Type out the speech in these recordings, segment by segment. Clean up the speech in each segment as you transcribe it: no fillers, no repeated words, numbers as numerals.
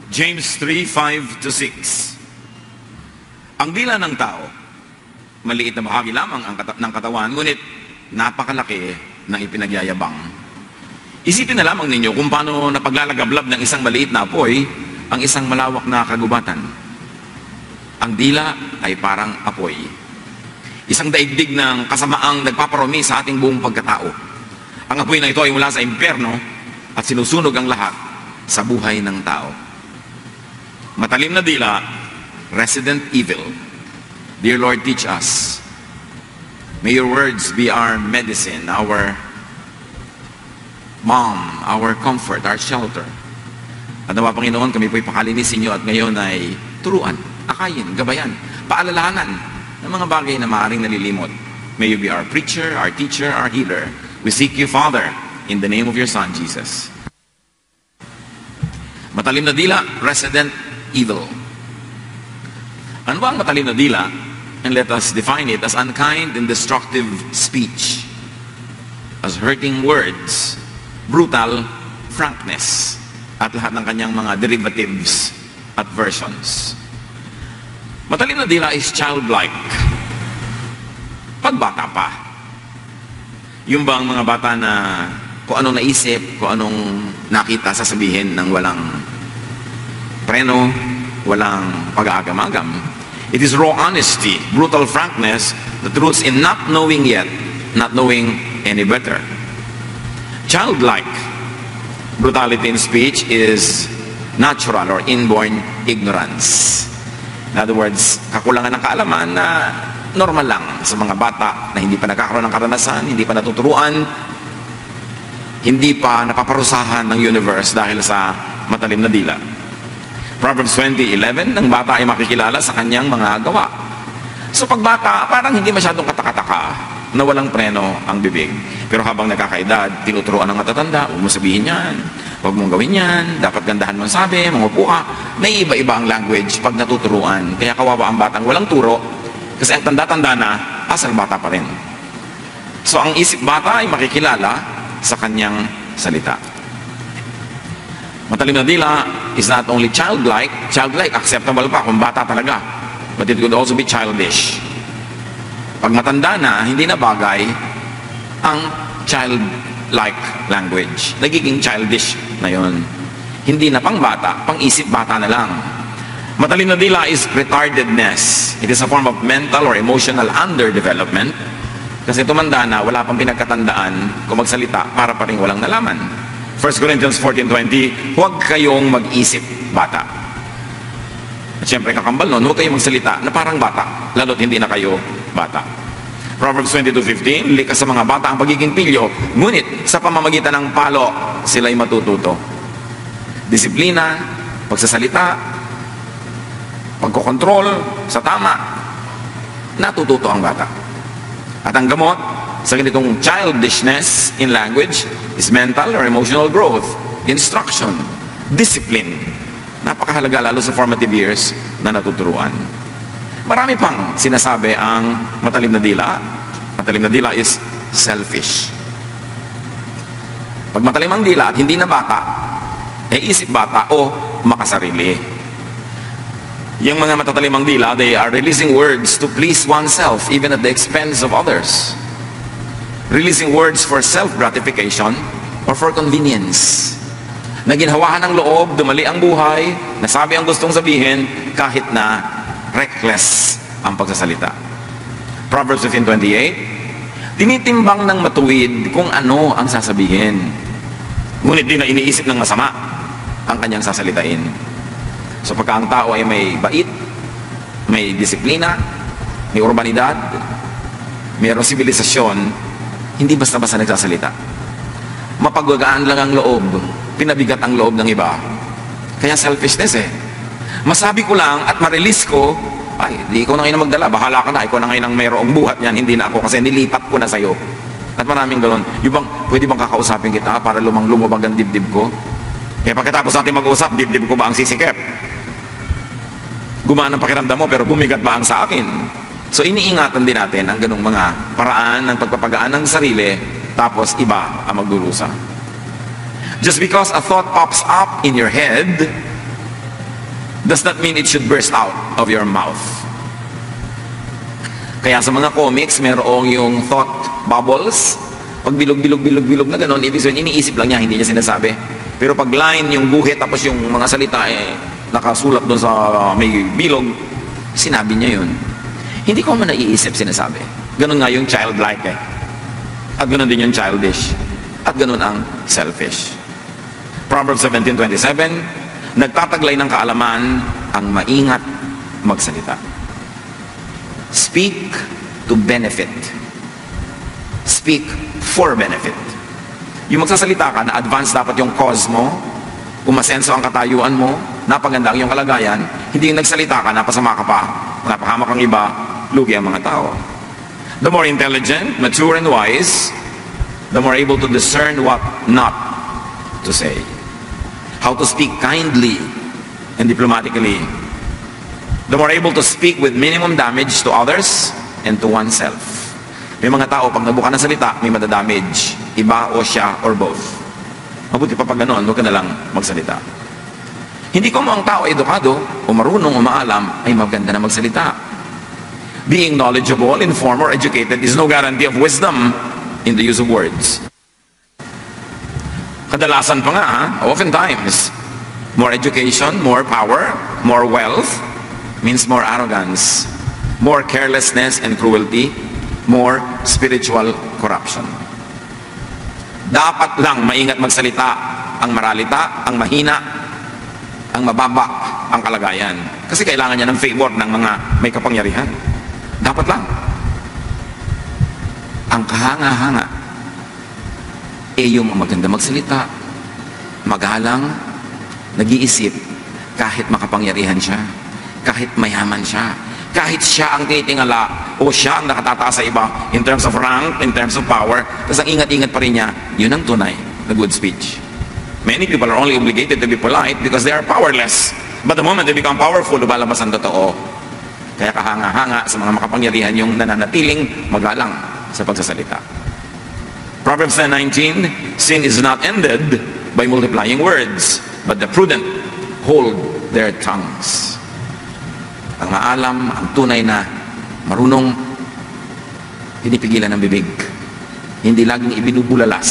James 3:5-6. Ang dila ng tao, maliit na bahagi lamang ng katawan, ngunit napakalaki ng ipinagyayabang. Isipin na lamang ninyo kung paano napaglalagablab ng isang maliit na apoy ang isang malawak na kagubatan. Ang dila ay parang apoy. Isang daigdig ng kasamaang nagpaparumi sa ating buong pagkatao. Ang apoy na ito ay mula sa impyerno at sinusunog ang lahat sa buhay ng tao. Matalim na dila, resident evil. Dear Lord, teach us. May your words be our medicine, our balm, our comfort, our shelter. At nawa, Panginoon, kami po'y pakalinisin niyo at ngayon ay turuan, akayin, gabayan, paalalahanan ng mga bagay na maaaring nalilimot. May you be our preacher, our teacher, our healer. We seek you, Father, in the name of your Son, Jesus. Matalim na dila, resident evil. Ano ba ang matalim na dila? And let us define it as unkind and destructive speech, as hurting words, brutal frankness, at lahat ng kanyang mga derivatives at versions. Matalim na dila is childlike. Pagbata pa. Yung bang mga bata na kung anong naisip, kung anong nakita, sasabihin ng walang preno, walang pag-aagam-agam. It is raw honesty, brutal frankness, that roots in not knowing yet, not knowing any better. Childlike brutality in speech is natural or inborn ignorance. In other words, kakulangan ng kaalaman na normal lang sa mga bata na hindi pa nagkakaroon ng karanasan, hindi pa natuturuan, hindi pa napaparusahan ng universe dahil sa matalim na dila. Proverbs 20:11, ang bata ay makikilala sa kanyang mga gawa. So pag bata, parang hindi masyadong katakataka na walang preno ang bibig. Pero habang nakakaedad, tinuturuan ng matatanda, huwag mo sabihin yan, huwag mong gawin yan, dapat gandahan mong sabi, mangupo ka. May iba-iba ang language pag natuturuan. Kaya kawawa ang batang walang turo, kasi ang tanda-tanda na, asal bata pa rin. So ang isip bata ay makikilala sa kanyang salita. Matalim na dila is not only childlike acceptable pa kung bata talaga, but it could also be childish. Pag matanda na, hindi na bagay ang childlike language. Nagiging childish na yon. Hindi na pang bata, pang isip bata na lang. Matalim na dila is retardedness. It is a form of mental or emotional underdevelopment. Kasi tumanda na, wala pang pinagkatandaan kung magsalita para pa rin walang nalaman. 1 Corinthians 14:20, huwag kayong mag-isip bata. At syempre kakambal nun, huwag kayong magsalita na parang bata, lalo't hindi na kayo bata. Proverbs 22:15, likas sa mga bata ang pagiging pilyo, ngunit sa pamamagitan ng palo, sila'y matututo. Disiplina, pagsasalita, pagkokontrol sa tama, natututo ang bata. At ang gamot sa ganitong childishness in language is mental or emotional growth, instruction, discipline. Napakahalaga lalo sa formative years na natuturuan. Marami pang sinasabi ang matalim na dila. Matalim na dila is selfish. Pag matalim ang dila at hindi na bata, isip bata o makasarili. Yung mga matatalimang dila, they are releasing words to please oneself even at the expense of others. Releasing words for self-gratification or for convenience. Naginhawahan ng loob, dumali ang buhay, nasabi ang gustong sabihin, kahit na reckless ang pagsasalita. Proverbs 15:28, tinitimbang ng matuwid kung ano ang sasabihin. Ngunit di na iniisip ng masama ang kanyang sasalitain. So pagka ang tao ay may bait, may disiplina, may urbanidad, mayroong sibilisasyon, hindi basta-basta nagsasalita. Mapagwagaan lang ang loob, pinabigat ang loob ng iba. Kaya selfishness Masabi ko lang at ma-release ko, ay, di ikaw na ngayon magdala, bahala ka na, ikaw na ngayon ang mayroong buhat yan, hindi na ako kasi nilipat ko na sa'yo. At maraming gano'n. Yung bang, pwede bang kakausapin kita para lumabag ang dibdib ko? Kaya pagkatapos natin mag-usap, dibdib ko ba ang sisikip? Gumaan ang pakiramdam mo pero bumigat ba ang sa akin? So iniingatan din natin ang ganung mga paraan ng pagpapagaan ng sarili, tapos iba ang magdurusa. Just because a thought pops up in your head does not mean it should burst out of your mouth. Kaya sa mga comics, merong yung thought bubbles. Pag bilog na gano'n, ibig sabihin, iniisip lang niya, hindi niya sinasabi. Pero pag line, yung guhit, tapos yung mga salita, nakasulat doon sa may bilog, sinabi niya yun. Hindi ko man naiisip, sinasabi. Ganun nga yung childlike At ganun din yung childish. At ganun ang selfish. Proverbs 17:27, nagtataglay ng kaalaman ang maingat magsalita. Speak to benefit. Speak for benefit. Yung magsasalita ka na advance dapat yung cause mo, umasenso ang katayuan mo, napaganda ang iyong kalagayan, hindi yung nagsalita ka, napasama ka pa, napahamak ang iba, lugi ang mga tao. The more intelligent, mature, and wise, the more able to discern what not to say. How to speak kindly and diplomatically. The more able to speak with minimum damage to others and to oneself. May mga tao, pag nabuka ng salita, may madadamage. Iba o siya or both. Mabuti pa pag ganoon, huwag ka na lang magsalita. Hindi ko mo ang tao edukado o marunong o maalam ay maganda na magsalita. Being knowledgeable, informed, or educated is no guarantee of wisdom in the use of words. Kadalasan pa nga, oftentimes, more education, more power, more wealth, means more arrogance, more carelessness and cruelty, more spiritual corruption. Dapat lang maingat magsalita ang maralita, ang mahina, ang mababa, ang kalagayan. Kasi kailangan niya ng favor ng mga may kapangyarihan. Dapat lang. Ang kahanga-hanga yung maganda magsalita, magalang, nag-iisip, kahit makapangyarihan siya, kahit mayaman siya, kahit siya ang titingala o siya ang nakatataas sa iba in terms of rank, in terms of power, tapos ang ingat-ingat pa rin niya, yun ang tunay na good speech. Many people are only obligated to be polite because they are powerless. But the moment they become powerful, lumalabas ang totoo. Kaya kahanga-hanga sa mga makapangyarihan yung nananatiling magalang sa pagsasalita. Proverbs 10:19, sin is not ended by multiplying words, but the prudent hold their tongues. Ang maalam, ang tunay na marunong, pinipigilan ng bibig. Hindi laging ibinubulalas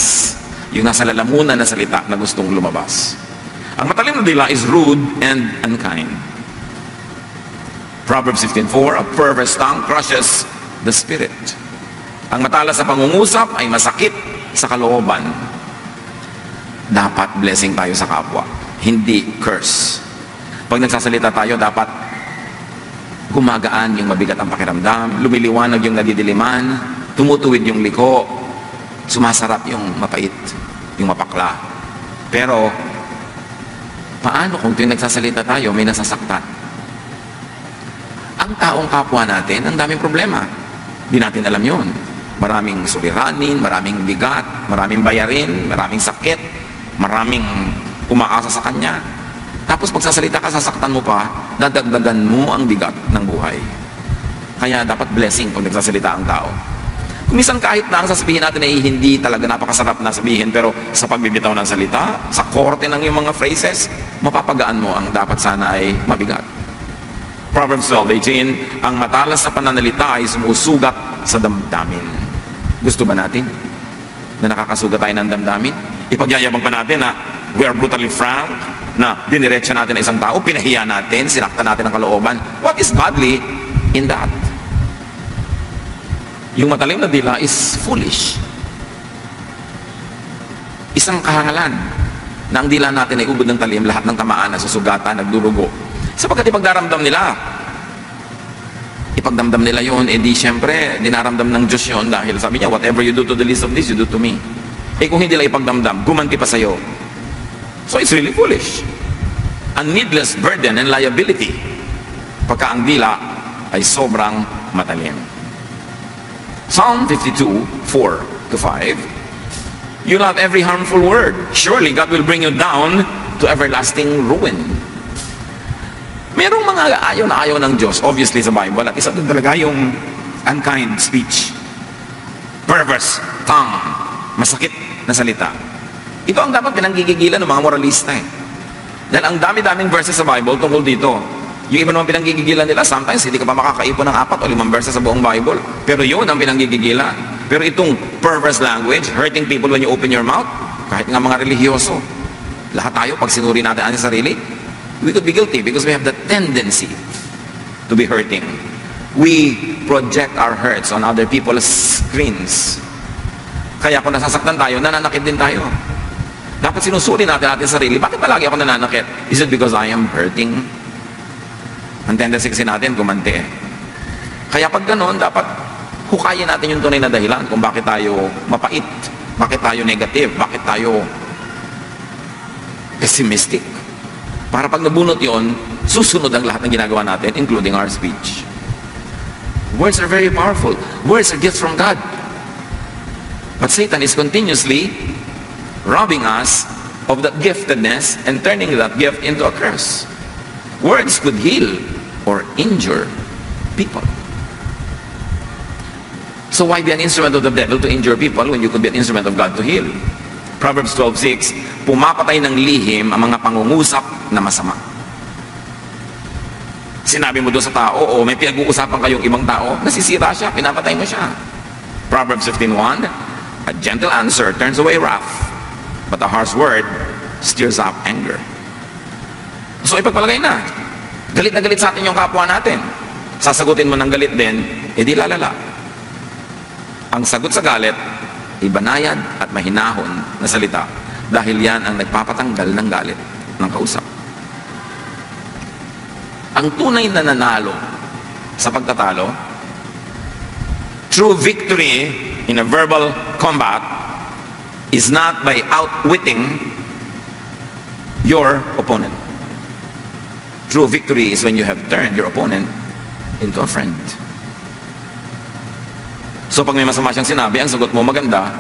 yung nasa lalamunan na salita na gustong lumabas. Ang matalim na dila is rude and unkind. Proverbs 15:4, a perverse tongue crushes the spirit. Ang matalas sa pangungusap ay masakit sa kalooban. Dapat blessing tayo sa kapwa, hindi curse. Pag nagsasalita tayo, dapat gumagaan yung mabigat ang pakiramdam, lumiliwanag yung nadidiliman, tumutuwid yung liko, sumasarap yung mapait, yung mapakla. Pero, paano kung tuwing nagsasalita tayo, may nasasaktan? Ang taong kapwa natin, ang daming problema. Di natin alam yun. Maraming suliranin, maraming bigat, maraming bayarin, maraming sakit, maraming umaasa sa kanya. Tapos pagsasalita ka, sasaktan mo pa, dadagdagan mo ang bigat ng buhay. Kaya dapat blessing pag nagsasalita ang tao. Kumisan kahit na ang sasabihin natin ay hindi talaga napakasarap na sabihin, pero sa pagbibitaw ng salita, sa korte ng iyong mga phrases, mapapagaan mo ang dapat sana ay mabigat. Proverbs 12:18, ang matalas sa pananalita ay sumusugat sa damdamin. Gusto ba natin na nakakasugat tayo ng damdamin? Ipagyayabang pa natin na we are brutally frank, na diniretsa natin na isang tao, pinahiya natin, sinaktan natin ang kalooban. What is godly in that? Yung matalim na dila is foolish. Isang kahangalan na ang dila natin ay ubod ng talim, lahat ng tamaan, nasusugatan, nagdurugo. Sapagkat ipagdaramdam nila. Ipagdamdam nila yun, di syempre, dinaramdam ng Diyos yun dahil sabi niya, whatever you do to the least of this, you do to me. Kung hindi nila ipagdamdam, gumanti pa sa'yo. So it's really foolish. A needless burden and liability pagka ang dila ay sobrang matalim. Psalm 52:4-5, you love every harmful word. Surely God will bring you down to everlasting ruin. Merong mga ayaw na ayaw ng Diyos, obviously sa Bible, at isa doon talaga yung unkind speech, perverse tongue, masakit na salita. Ito ang dapat pinanggigigilan ng mga moralista. Dahil ang dami-daming verses sa Bible tungkol dito. Yung iba naman pinanggigigilan nila, sometimes hindi ka pa makakaipon ng 4 o 5 verses sa buong Bible. Pero yun ang pinanggigigilan. Pero itong perverse language, hurting people when you open your mouth, kahit nga mga religyoso, lahat tayo, pag sinuri natin ang sarili, we could be guilty because we have the tendency to be hurting. We project our hurts on other people's screens. Kaya kung nasasaktan tayo, nananakit din tayo. Dapat sinusuri natin sarili. Bakit palagi ako nananakit? Is it because I am hurting? Ang tendency kasi natin, gumanti. Kaya pag ganoon, dapat hukayin natin yung tunay na dahilan kung bakit tayo mapait, bakit tayo negative, bakit tayo pessimistic. Para pag nabunot yon, susunod ang lahat ng ginagawa natin, including our speech. Words are very powerful. Words are gifts from God. But Satan is continuously robbing us of that giftedness and turning that gift into a curse. Words could heal or injure people. So why be an instrument of the devil to injure people when you could be an instrument of God to heal? Proverbs 12:6, pumapatay ng lihim ang mga pangungusap na masama. Sinabi mo doon sa tao, o may pinag-uusapan kayong ibang tao, nasisira siya, pinapatay mo siya. Proverbs 15:1, a gentle answer turns away wrath, but a harsh word stirs up anger. So ipagpalagay na, galit na galit sa atin yung kapwa natin. Sasagutin mo ng galit din, edi lalala. Ang sagot sa galit, ibanayad at mahinahon na salita, dahil yan ang nagpapatanggal ng galit ng kausap. Ang tunay na nanalo sa pagtatalo, true victory in a verbal combat is not by outwitting your opponent. True victory is when you have turned your opponent into a friend. So pag may masama siyang sinabi, ang sagot mo maganda,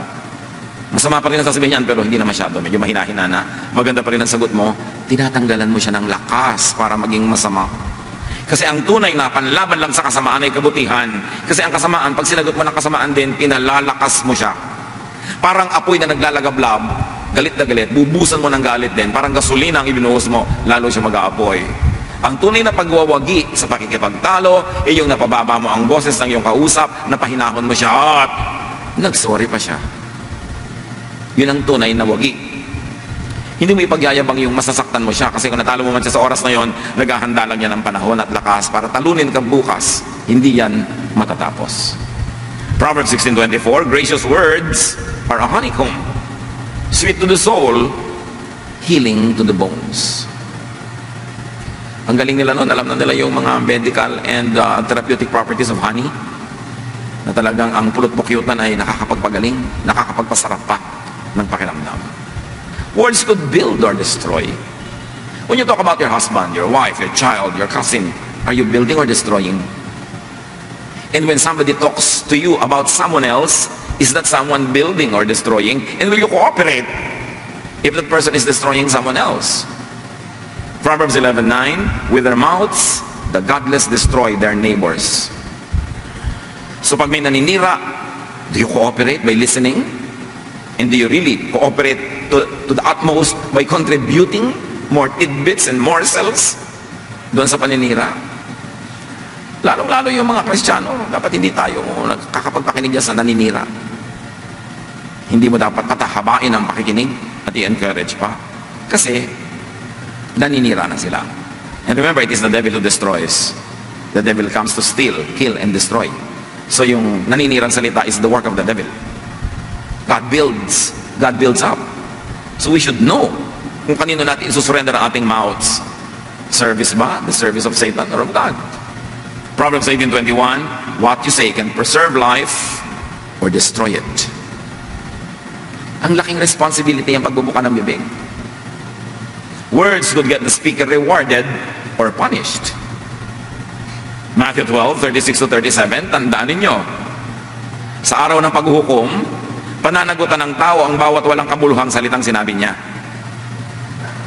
masama pa rin ang sasabihin niyan, pero hindi na masyado, medyo mahina-hina na, maganda pa rin ang sagot mo, tinatanggalan mo siya ng lakas para maging masama. Kasi ang tunay na panlaban lang sa kasamaan ay kabutihan. Kasi ang kasamaan, pag sinagot mo ng kasamaan din, pinalalakas mo siya. Parang apoy na naglalagablab, galit na galit, bubusan mo ng galit din, parang gasolina ang ibinuhos mo, lalo siya mag-aapoy. Ang tunay na pagwawagi sa pakikipagtalo ay yung napababa mo ang boses ng iyong kausap, napahinahon mo siya at nagsorry pa siya. Yun ang tunay na wagi. Hindi mo ipagyayabang yung masasaktan mo siya kasi kung natalo mo man siya sa oras na yon, naghahanda lang yan ng panahon at lakas para talunin ka bukas. Hindi yan matatapos. Proverbs 16:24, gracious words are a honeycomb, sweet to the soul, healing to the bones. Ang galing nila noon, alam na nila yung mga medical and therapeutic properties of honey, na talagang ang pulot-pukyutan ay nakakapagpagaling, nakakapagpasarap pa ng pakiramdam. Words could build or destroy. When you talk about your husband, your wife, your child, your cousin, are you building or destroying? And when somebody talks to you about someone else, is that someone building or destroying? And will you cooperate if that person is destroying someone else? Proverbs 11:9, with their mouths, the godless destroy their neighbors. So pag may naninira, do you cooperate by listening? And do you really cooperate to the utmost by contributing more tidbits and morsels doon sa paninira? Lalong-lalo yung mga Kristiyano, dapat hindi tayo nakakapagpakinig sa naninira. Hindi mo dapat patahabain ang pakikinig at i-encourage pa. Kasi naninira na sila. And remember, it is the devil who destroys. The devil comes to steal, kill, and destroy. So yung naninirang salita is the work of the devil. God builds up. So we should know kung kanino natin susurrender ang ating mouths. Service ba? The service of Satan or of God? Proverbs 18:21, what you say can preserve life or destroy it. Ang laking responsibility ang pagbubuka ng bibig. Words could get the speaker rewarded or punished. Matthew 12:36-37, tandaan ninyo, sa araw ng paghuhukom, pananagutan ng tao ang bawat walang kabuluhang salitang sinabi niya.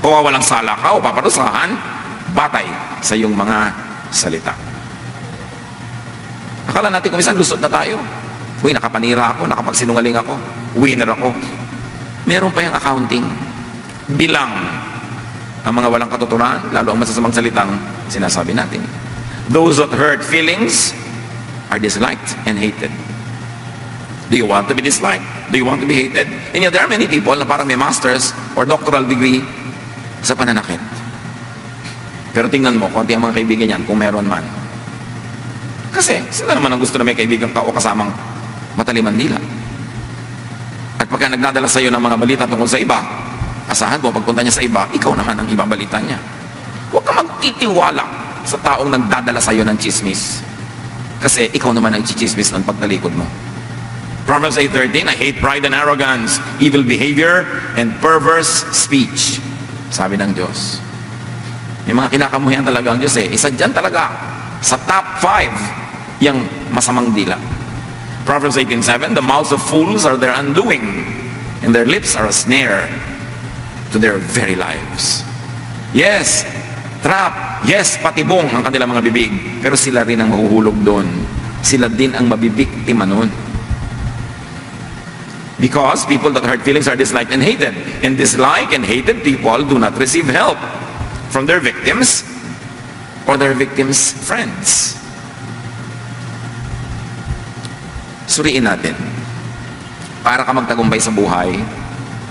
Kung walang sala ka o paparusahan, batay sa iyong mga salita. Akala natin kung minsan lusot na tayo. Uy, nakapanira ako, nakapagsinungaling ako, winner ako. Meron pa yung accounting. Bilang ang mga walang katuturan, lalo ang masasamang salitang sinasabi natin. Those that hurt feelings are disliked and hated. Do you want to be disliked? Do you want to be hated? And yet there are many people na parang may master's or doctoral degree sa pananakit. Pero tingnan mo, konti ang mga kaibigan yan, kung meron man. Kasi sila naman ang gusto na may kaibigan ka o kasamang mataliman nila. At pagka nagdadala sa iyo ng mga balita tungkol sa iba, asahan mo, pagpunta niya sa iba, ikaw naman ang ibang balita niya. Huwag ka magtitiwala sa taong nagdadala sa iyo ng chismis. Kasi ikaw naman ang chismis ng pagtalikod mo. Proverbs 8:13, I hate pride and arrogance, evil behavior, and perverse speech. Sabi ng Diyos. May mga kinakamuhian talaga ang Diyos eh. Isa dyan talaga, sa top 5, yung masamang dila. Proverbs 18:7, the mouths of fools are their undoing, and their lips are a snare to their very lives. Yes, trap. Yes, patibong ang kanilang mga bibig. Pero sila rin ang mahuhulog doon. Sila din ang mabibiktima noon. Because people that hurt feelings are disliked and hated. And disliked and hated people do not receive help from their victims or their victims' friends. Suriin natin. Para ka magtagumpay sa buhay,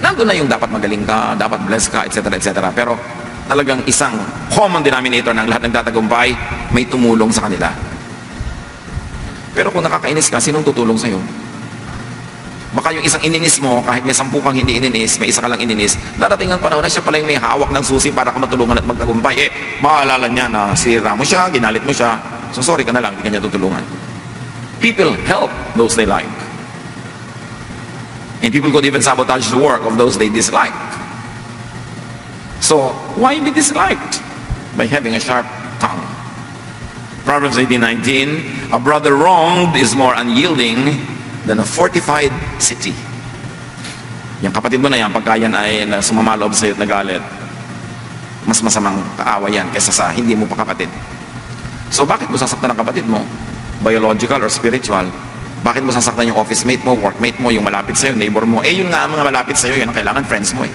nandun na yung dapat magaling ka, dapat bless ka, etc. etc. Pero talagang isang common denominator ng lahat ng tatagumpay, may tumulong sa kanila. Pero kung nakakainis ka, sinong tutulong sa'yo? Baka yung isang ininis mo, kahit may 10 kang hindi ininis, may isa ka lang ininis, darating ang panahon na siya pala yung may hawak ng susi para ka matulungan at magtagumpay. Maalala niya na sira mo siya, ginalit mo siya, so sorry ka na lang, hindi ka niya tutulungan. People help those they like. And people could even sabotage the work of those they dislike. So, why be disliked? By having a sharp tongue. Proverbs 18:19, a brother wronged is more unyielding than a fortified city. Yung kapatid mo na yan, pagka yan ay sumamalob sa'yo at nagalit, mas masamang kaawa yan kaysa sa hindi mo pa kapatid. So bakit mo sasaktan ang kapatid mo? Biological or spiritual? Bakit mo sasaktan yung office mate mo, workmate mo, yung malapit sa'yo, neighbor mo? Eh yun nga ang mga malapit sa'yo, yan ang kailangan friends mo eh.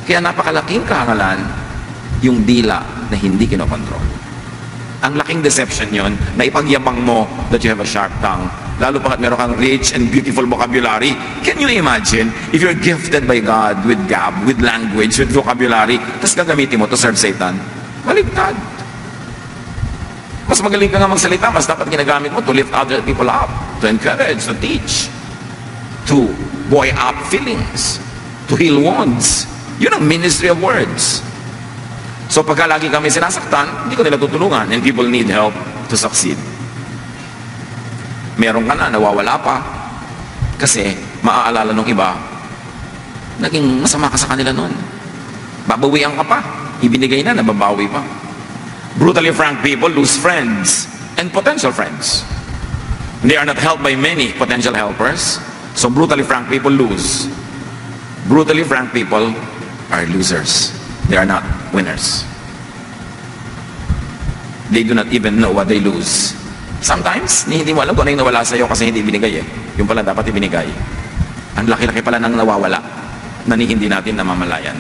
Kaya napakalaking kahangalan yung dila na hindi kinokontrol. Ang laking deception yon na ipagyabang mo that you have a sharp tongue. Lalo pa meron kang rich and beautiful vocabulary. Can you imagine if you're gifted by God with gab, with language, with vocabulary, tapos gagamitin mo to serve Satan? Baligtad. Mas magaling ka nga magsalita, mas dapat ginagamit mo to lift other people up, to encourage, to teach, to buoy up feelings, to heal wounds. Yun ang ministry of words. So pagka lagi kami sinasaktan, hindi ko nila tutulungan, and people need help to succeed. Meron ka na, nawawala pa, kasi maaalala nung iba, naging masama ka sa kanila noon. Babawian ka pa, ibinigay na, nababawi pa. Brutally frank people lose friends and potential friends. They are not helped by many potential helpers, so brutally frank people lose. Brutally frank people are losers. They are not winners. They do not even know what they lose. Sometimes, hindi mo alam kung ano yung nawala sa'yo kasi hindi binigay eh. Yung pala dapat ibinigay. Ang laki-laki pala nang nawawala na hindi natin namamalayan.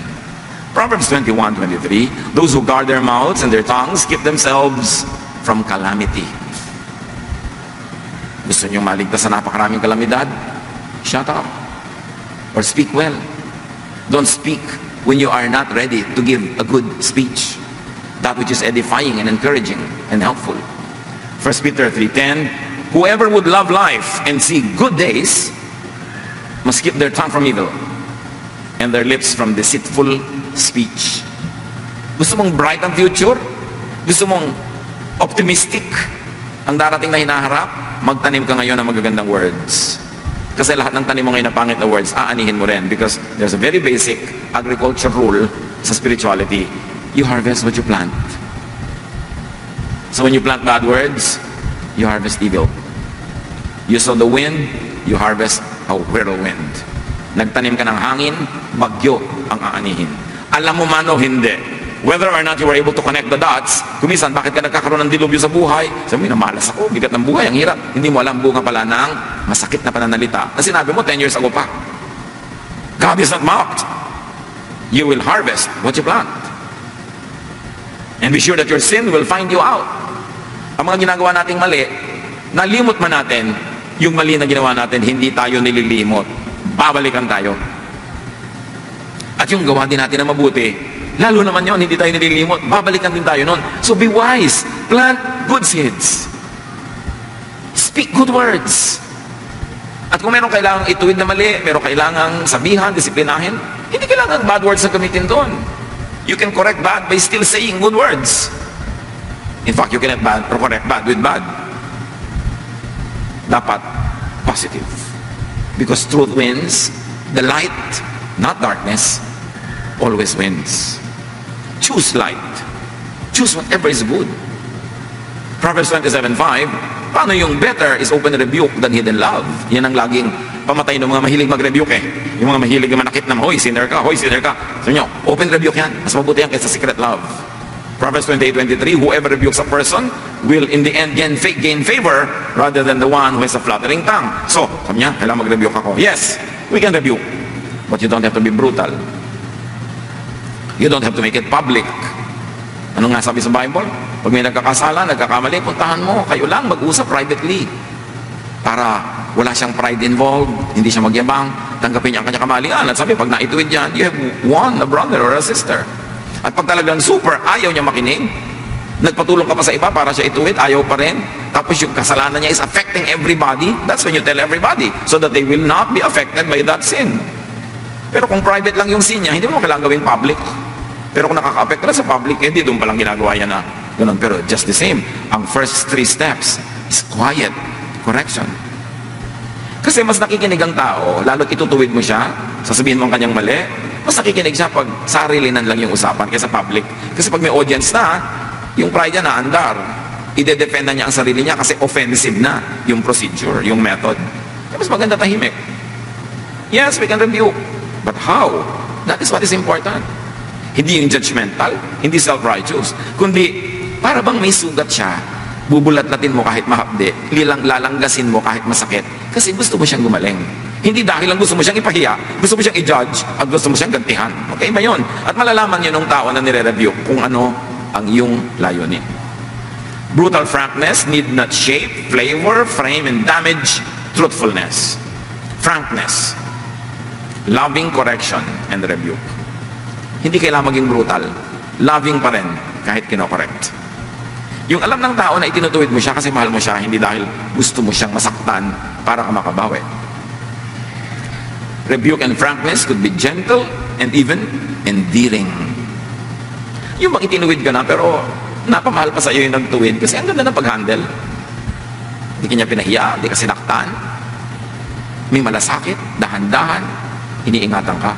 Proverbs 21:23, those who guard their mouths and their tongues keep themselves from calamity. Gusto nyo maligtas sa napakaraming kalamidad? Shut up. Or speak well. Don't speak when you are not ready to give a good speech. That which is edifying and encouraging and helpful. 1 Peter 3:10, whoever would love life and see good days must keep their tongue from evil and their lips from deceitful speech. Gusto mong bright ang future? Gusto mong optimistic ang darating na hinaharap? Magtanim ka ngayon ng magagandang words. Kasi lahat ng tanim mo ngayon na pangit na words, aanihin mo rin. Because there's a very basic agriculture rule sa spirituality. You harvest what you plant. So when you plant bad words, you harvest evil. You sow the wind, you harvest a whirlwind. Nagtanim ka ng hangin, bagyo ang aanihin. Alam mo man o hindi, whether or not you were able to connect the dots, kumisan, bakit ka nagkakaroon ng dilubyo sa buhay? Sabi mo, malas ako, bigat ng buhay, ang hirap. Hindi mo alam bunga pala ng masakit na pananalita na sinabi mo 10 years ago pa. God is not mocked. You will harvest what you plant. And be sure that your sin will find you out. Ang mga ginagawa nating mali, nalimot man natin, yung mali na ginawa natin, hindi tayo nililimot. Babalikan tayo. At yung gawa din natin na mabuti, lalo naman yon, hindi tayo nililimot. Babalikan din tayo nun. So be wise. Plant good seeds. Speak good words. At kung meron kailangang ituwid na mali, meron kailangang sabihan, disiplinahin, hindi kailangan bad words na gamitin doon. You can correct bad by still saying good words. In fact, you cannot correct bad with bad. Dapat positive. Because truth wins. The light, not darkness, always wins. Choose light. Choose whatever is good. Proverbs 27:5, paano yung better is open rebuke than hidden love? Yan ang laging pamatay ng mga mahilig mag-rebuke eh. Yung mga mahilig na manakit na, hoy, sinner ka, hoy, sinner ka. So nyo, open rebuke yan. Mas mabuti yan kaysa secret love. Proverbs 28:23, whoever rebukes a person will in the end gain favor rather than the one who has a flattering tongue. So, sabi niya, kailangan mag-rebuke ako. Yes, we can rebuke. But you don't have to be brutal. You don't have to make it public. Ano nga sabi sa Bible? Pag may nagkakasala, nagkakamali, puntahan mo, kayo lang mag-usap privately. Para wala siyang pride involved, hindi siya magyabang, tanggapin niya ang kanyang kamalian. At sabi, pag naituwid yan, you have won a brother or a sister. At pag talagang super, ayaw niya makinig, nagpatulong ka pa sa iba para siya ituwid, ayaw pa rin, tapos yung kasalanan niya is affecting everybody, that's when you tell everybody, so that they will not be affected by that sin. Pero kung private lang yung sin niya, hindi mo kailangan gawing public. Pero kung nakaka-affect na sa public, hindi doon palang ginagawa yan na ganun. Pero just the same, ang first 3 steps is quiet correction. Kasi mas nakikinig ang tao, lalo't itutuwid mo siya, sasabihin mo ang kanyang mali, mas nakikinig siya pag sarilinan lang yung usapan kaysa public. Kasi pag may audience na, yung pride niya naandar, ide-defend na niya ang sarili niya kasi offensive na yung procedure, yung method. Kaya mas maganda tahimik. Yes, we can rebuke. But how? That is what is important. Hindi yung judgmental, hindi self-righteous, kundi para bang may sugat siya, bubulat-latin mo kahit mahapde, lalanggasin mo kahit masakit, kasi gusto mo siyang gumaling. Hindi dahil lang gusto mo siyang ipahiya, gusto mo siyang i-judge, at gusto mo siyang gantihan. Okay ba yun? At malalaman yun ng tao na nire-review kung ano ang iyong layunin. Brutal frankness need not shape, flavor, frame, and damage truthfulness. Frankness, loving correction and rebuke. Hindi kailangan maging brutal. Loving pa rin kahit kinokorrect. Yung alam ng tao na itinutuwid mo siya kasi mahal mo siya, hindi dahil gusto mo siyang masaktan para ka makabawi. Rebuke and frankness could be gentle and even endearing. Yung bang itinuwid ka na pero napamahal pa sa iyo yung nagtuwid kasi ang ganda ng pag-handle. Hindi kanya pinahiya, hindi ka sinaktan. May malasakit, dahan-dahan, iniingatan ka.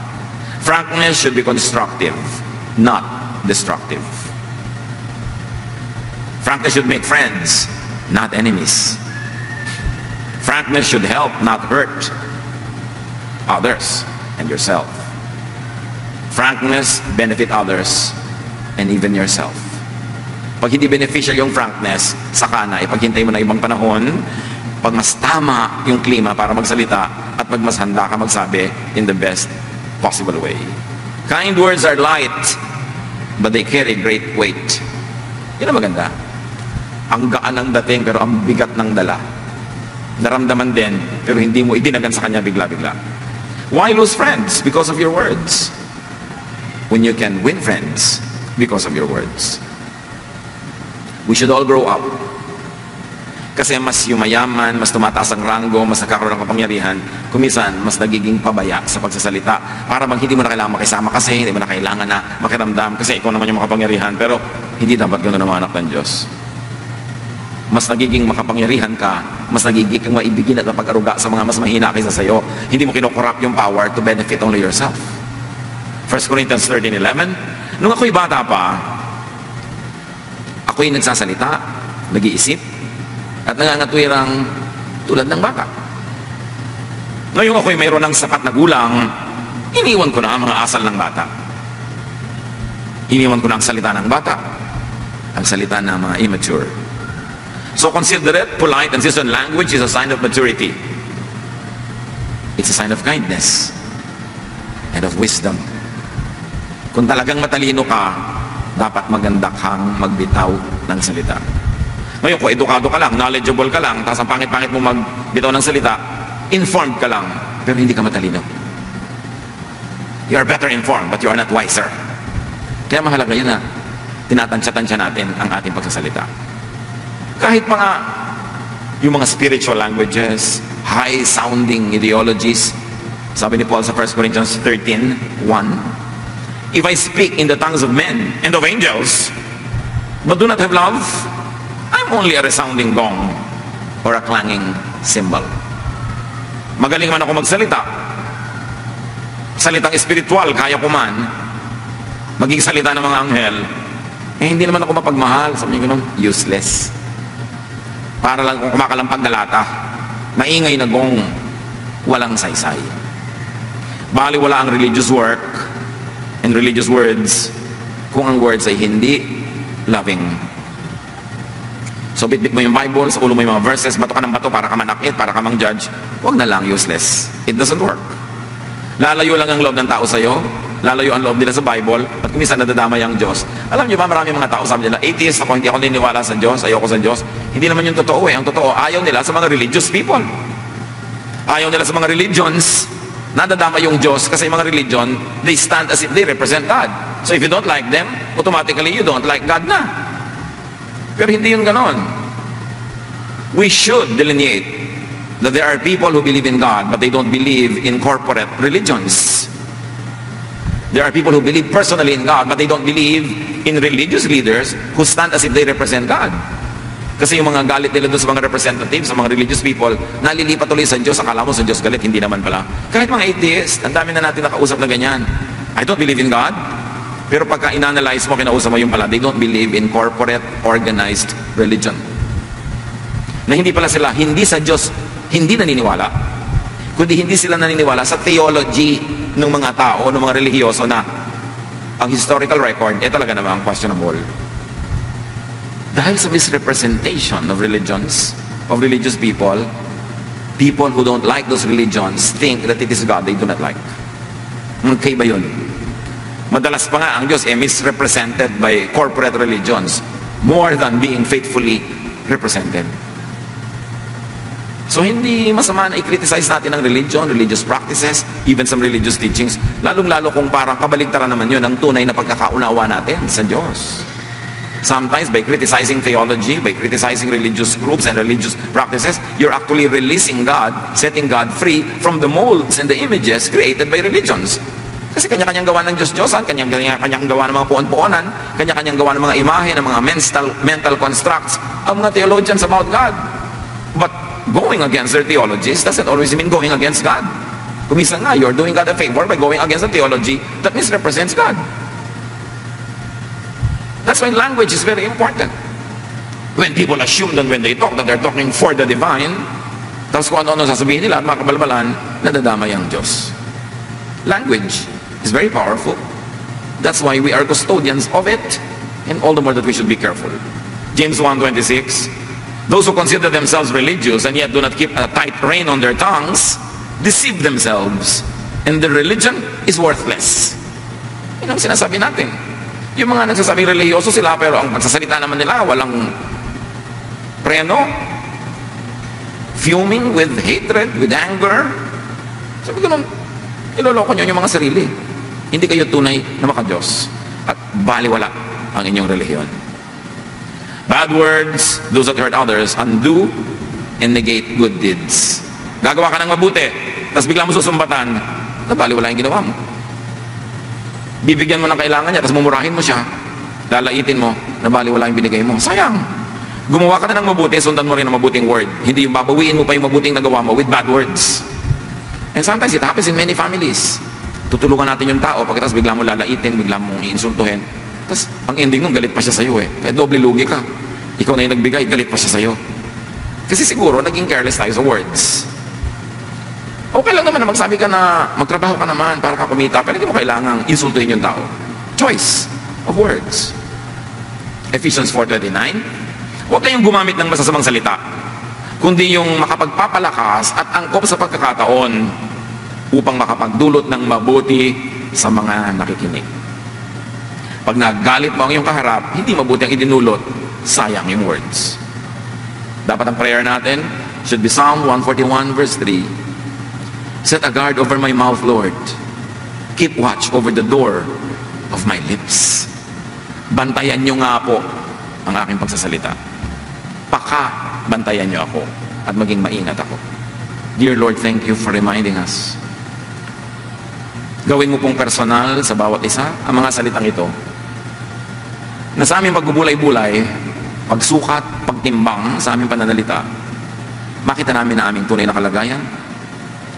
Frankness should be constructive, not destructive. Frankness should make friends, not enemies. Frankness should help, not hurt others and yourself. Frankness benefit others and even yourself. Pag hindi beneficial yung frankness, saka na, ipaghintay mo na ibang panahon, pag mas tama yung klima para magsalita at pag mas handa ka magsabi in the best possible way. Kind words are light, but they carry great weight. Yan ang maganda. Ang gaan ng dating, pero ang bigat ng dala. Naramdaman din, pero hindi mo idinagan sa kanya bigla-bigla. Why lose friends? Because of your words. When you can win friends because of your words. We should all grow up. Kasi mas yumayaman, mas tumataas ang ranggo, mas nagkakaroon ng kapangyarihan, kumisan, mas nagiging pabaya sa pagsasalita. Para bang hindi mo na kailangan makisama kasi, hindi mo na kailangan na makiramdam kasi ikaw naman yung makapangyarihan. Pero hindi dapat ganoon ang mga anak ng Diyos. Mas nagiging makapangyarihan ka, mas nagiging kang maibigin at mapag-aruga sa mga mas mahina kaysa sa'yo. Hindi mo kinokorrupt yung power to benefit only yourself. 1 Corinthians 13:11, nung ako'y bata pa, ako'y nagsasalita, nag-iisip, at nangangatwirang tulad ng bata. Ngayong ako'y mayroon ng sapat na gulang, iniwan ko na ang mga asal ng bata. Iniwan ko na ang salita ng bata, ang salita ng mga immature. So considerate, polite, and seasoned language is a sign of maturity. It's a sign of kindness and of wisdom. Kung talagang matalino ka, dapat maganda kang magbitaw ng salita. Ngayon, kung edukado ka lang, knowledgeable ka lang, tapos ang pangit-pangit mo magbitaw ng salita, informed ka lang, pero hindi ka matalino. You are better informed, but you are not wiser. Kaya mahalaga yun na tinatansya-tansya natin ang ating pagsasalita. Kahit mga yung mga spiritual languages, high-sounding ideologies, sabi ni Paul sa 1 Corinthians 13:1, if I speak in the tongues of men and of angels, but do not have love, I'm only a resounding gong or a clanging cymbal. Magaling man ako magsalita, salitang espiritual, kaya ko man, maging salita ng mga anghel, hindi naman ako mapagmahal. Sabi niyo ganun, useless. Para lang kung kumakalampag na lata, maingay na gong, walang saysay. Bali wala ang religious work and religious words kung ang words ay hindi loving. So bitbit mo yung Bible, sa ulo mo yung mga verses, bato ka ng bato para ka manakit, para ka mang judge, huwag na lang, useless. It doesn't work. Lalayo lang ang loob ng tao sa'yo, lalayo ang loob nila sa Bible, at kung minsan nadadamay ang Diyos. Alam niyo ba, marami mga tao sabi nila, atheist ako, hindi ako niniwala sa Diyos, ayoko sa Diyos. Hindi naman yung totoo eh. Ang totoo, ayaw nila sa mga religious people. Ayaw nila sa mga religions, nadadama yung Diyos kasi yung mga religion, they stand as if they represent God. So if you don't like them, automatically you don't like God na. Pero hindi yun ganon. We should delineate that there are people who believe in God but they don't believe in corporate religions. There are people who believe personally in God but they don't believe in religious leaders who stand as if they represent God. Kasi yung mga galit nila doon sa mga representatives, sa mga religious people, nalilipat tuloy sa Diyos, akala mo sa Diyos galit, hindi naman pala. Kahit mga atheist, ang dami na natin nakausap na ganyan. I don't believe in God, pero pagka inanalyze mo, kinausap mo yung pala, they don't believe in corporate, organized religion. Na hindi pala sila, hindi sa Diyos, hindi naniniwala, kundi hindi sila naniniwala sa theology ng mga tao, ng mga relihiyoso na ang historical record, talaga namang questionable. Dahil sa misrepresentation of religions, of religious people, people who don't like those religions think that it is God they do not like. Okay ba yun? Madalas pa nga ang Diyos misrepresented by corporate religions more than being faithfully represented. So hindi masama na i-criticize natin ang religion, religious practices, even some religious teachings, lalong-lalo kung parang kabaligtaran naman yun ang tunay na pagkakaunawa natin sa Diyos. Sometimes by criticizing theology, by criticizing religious groups and religious practices, you're actually releasing God, setting God free from the molds and the images created by religions. Kasi kanya-kanyang gawa ng Diyos-Diyosan, kanya-kanyang gawa ng mga puon-puonan, kanya-kanyang gawa ng mga imahe, ng mga mental constructs of mga theologians about God. But going against their theologies doesn't always mean going against God. Kung minsan nga, you're doing God a favor by going against the theology that misrepresents God. That's why language is very important. When people assume that when they talk that they're talking for the divine, tapos kung ano-ano sasabihin nila at mga kabalbalan, nadadamay ang Diyos. Language is very powerful. That's why we are custodians of it, and all the more that we should be careful. James 1:26, those who consider themselves religious and yet do not keep a tight rein on their tongues deceive themselves, and their religion is worthless. Yun ang sinasabi natin. Yung mga nagsasabing relihiyoso sila pero ang pagsasalita naman nila walang preno, fuming with hatred, with anger. Sabi ko nun, iloloko nyo yung mga sarili. Hindi kayo tunay na maka-Diyos at baliwala ang inyong relihiyon. Bad words, those that hurt others, undo and negate good deeds. Gagawa ka ng mabuti, tapos bigla mo susumbatan, nabaliwala yung ginawa mo. Bibigyan mo ng kailangan niya, tapos mumurahin mo siya, lalaitin mo, nabaliwala yung binigay mo. Sayang. Gumawa ka na ng mabuti, sundan mo rin ng mabuting word. Hindi yung babawiin mo pa yung mabuting nagawa mo with bad words. And sometimes it happens in many families. Tutulungan natin yung tao, pagkatapos bigla mo lalaitin, bigla mong iinsultuhin. Tapos, ang ending nung galit pa siya sa'yo eh. Kaya doble lugi ka. Ikaw na yung nagbigay, galit pa siya sa'yo. Kasi siguro, naging careless tayo sa words. Okay lang naman na magsabi ka na magtrabaho ka naman para ka kumita, pero hindi mo kailangang insultuhin yung tao. Choice of words. Ephesians 4:29, huwag kayong gumamit ng masasamang salita, kundi yung makapagpapalakas at angkop sa pagkakataon upang makapagdulot ng mabuti sa mga nakikinig. Pag nagalit mo ang iyong kaharap, hindi mabuti ang idinulot, sayang yung words. Dapat ang prayer natin should be Psalm 141 verse 3. Set a guard over my mouth, Lord. Keep watch over the door of my lips. Bantayan nyo nga po ang aking pagsasalita. Bantayan nyo ako at maging maingat ako. Dear Lord, thank you for reminding us. Gawin mo pong personal sa bawat isa ang mga salitang ito na sa aming pagbubulay-bulay, pagsukat, pagtimbang sa aming pananalita, makita namin na aming tunay na kalagayan,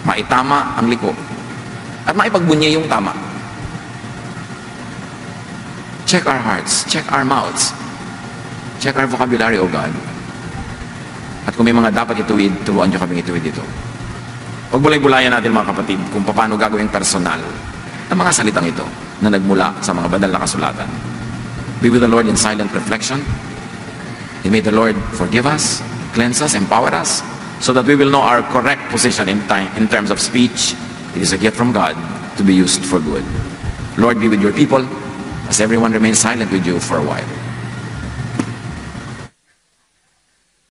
maitama ang liko, at maipagbunyi yung tama. Check our hearts, check our mouths, check our vocabulary, O God. At kung may mga dapat ituwid, turuan nyo kaming ituwid ito. Pagbulay-bulayan natin mga kapatid kung paano gagawing personal ang mga salitang ito na nagmula sa mga banal na kasulatan. Be with the Lord in silent reflection. And may the Lord forgive us, cleanse us, empower us, so that we will know our correct position in terms of speech. It is a gift from God to be used for good. Lord, be with your people as everyone remains silent with you for a while.